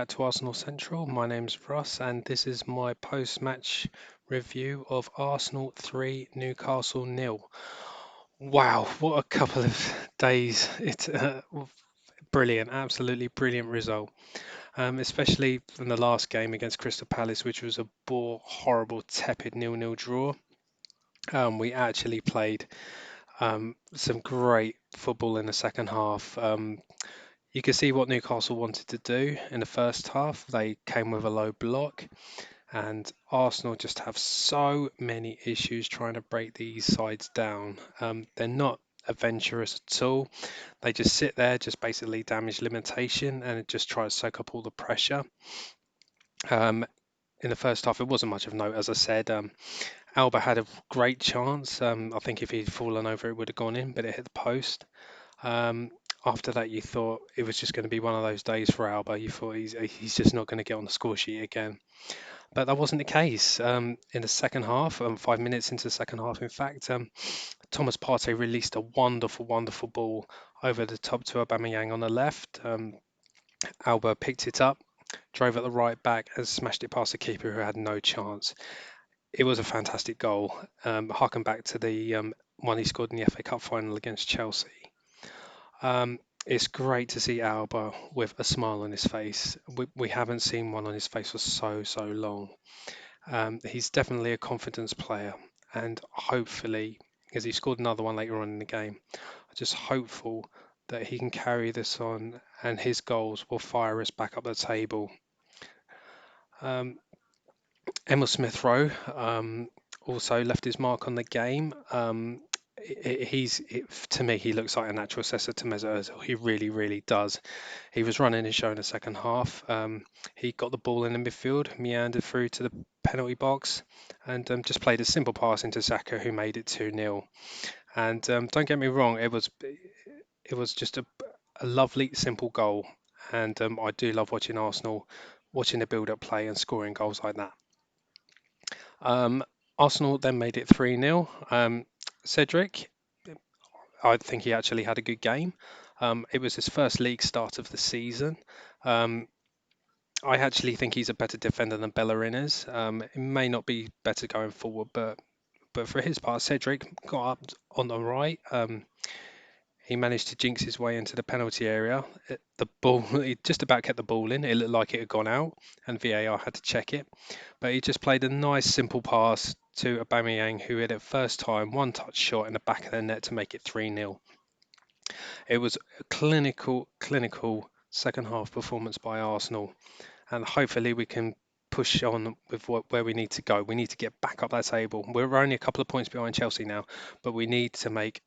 back to Arsenal Central. My name's Russ, and this is my post-match review of Arsenal 3, Newcastle nil. Wow, what a couple of days! It's brilliant, absolutely brilliant result. Especially from the last game against Crystal Palace, which was a bore, horrible, tepid nil-nil draw. We actually played some great football in the second half. You could see what Newcastle wanted to do in the first half. They came with a low block, and Arsenal just have so many issues trying to break these sides down. They're not adventurous at all. They just sit there, just basically damage limitation, and just try to soak up all the pressure. Um, in the first half, it wasn't much of note, as I said. Alba had a great chance. I think if he'd fallen over, it would have gone in, but it hit the post. Um, After that, you thought it was just going to be one of those days for Alba. You thought he's just not going to get on the score sheet again. But that wasn't the case. In the second half, 5 minutes into the second half, in fact, Thomas Partey released a wonderful, wonderful ball over the top to Aubameyang on the left. Alba picked it up, drove at the right back, and smashed it past the keeper who had no chance. It was a fantastic goal. Harken back to the one he scored in the FA Cup final against Chelsea. It's great to see Alba with a smile on his face. We haven't seen one on his face for so, so long. He's definitely a confidence player, and hopefully, because he scored another one later on in the game, I'm just hopeful that he can carry this on and his goals will fire us back up the table. Um, Emil Smith Rowe also left his mark on the game. To me, he looks like a natural successor to Mesut Ozil. He really, really does. He was running his show in the second half. He got the ball in the midfield, meandered through to the penalty box, and just played a simple pass into Saka, who made it 2-0. And don't get me wrong, it was just a lovely, simple goal. And I do love watching Arsenal, watching the build-up play and scoring goals like that. Um, Arsenal then made it 3-0. Cedric, I think he actually had a good game. It was his first league start of the season. Um, I actually think he's a better defender than Bellerin is. It may not be better going forward, but for his part, Cedric got up on the right. He managed to jinx his way into the penalty area. The ball, he just about kept the ball in. It looked like it had gone out, and VAR had to check it. But he just played a nice, simple pass to Aubameyang, who hit it first time, one-touch shot in the back of the net to make it 3-0. It was a clinical second half performance by Arsenal, and hopefully we can push on with where we need to go. We need to get back up that table. We're only a couple of points behind Chelsea now, but we need to make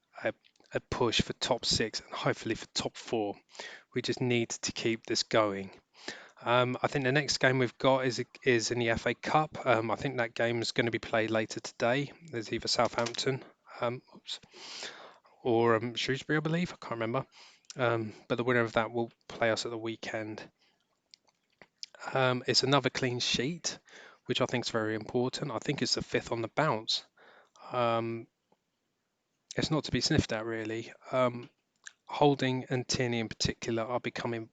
a push for top six and hopefully for top four. We just need to keep this going. I think the next game we've got is in the FA Cup. I think that game is going to be played later today. There's either Southampton or Shrewsbury, I believe. I can't remember. But the winner of that will play us at the weekend. It's another clean sheet, which I think is very important. I think it's the fifth on the bounce. Um, it's not to be sniffed at, really. Holding and Tierney in particular are becoming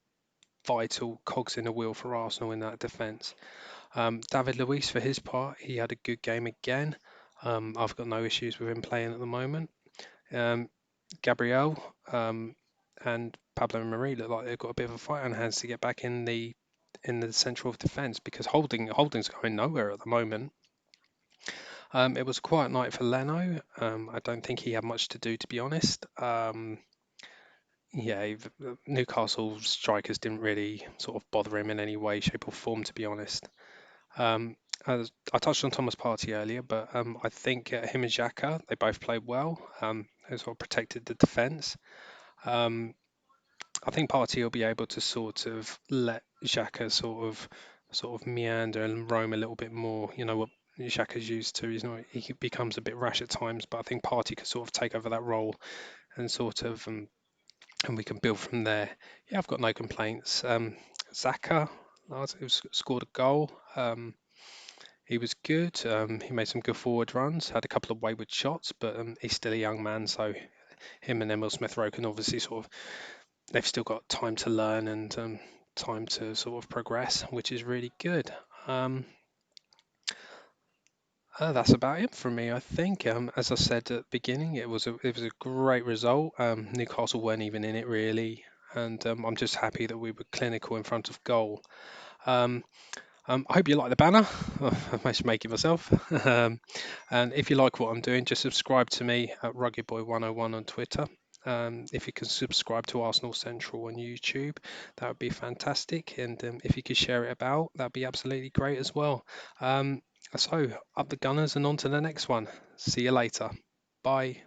vital cogs in the wheel for Arsenal in that defence. David Luiz, for his part, he had a good game again. I've got no issues with him playing at the moment. Gabriel and Pablo Marie look like they've got a bit of a fight on hands to get back in the central of defence because Holding's going nowhere at the moment. It was a quiet night for Leno. I don't think he had much to do, to be honest. Yeah, Newcastle strikers didn't really sort of bother him in any way, shape, or form, to be honest. Um, I touched on Thomas Partey earlier, but I think him and Xhaka, they both played well. They sort of protected the defence. Um, I think Partey will be able to sort of let Xhaka sort of meander and roam a little bit more. You know what Xhaka's used to. He becomes a bit rash at times, but I think Partey could sort of take over that role and sort of and we can build from there. Yeah, I've got no complaints. Zaka scored a goal. He was good. He made some good forward runs, had a couple of wayward shots, but he's still a young man, so him and Emil Smith Rowe can obviously they've still got time to learn and time to sort of progress, which is really good. Um, that's about it from me, I think. As I said at the beginning, it was a great result. Newcastle weren't even in it really, and I'm just happy that we were clinical in front of goal. Um, I hope you like the banner. I'm just making myself. And if you like what I'm doing, just subscribe to me at RuggedBoy101 on Twitter. If you can subscribe to Arsenal Central on YouTube, that would be fantastic. And if you could share it about, that'd be absolutely great as well. Um, so, up the Gunners and on to the next one. See you later. Bye.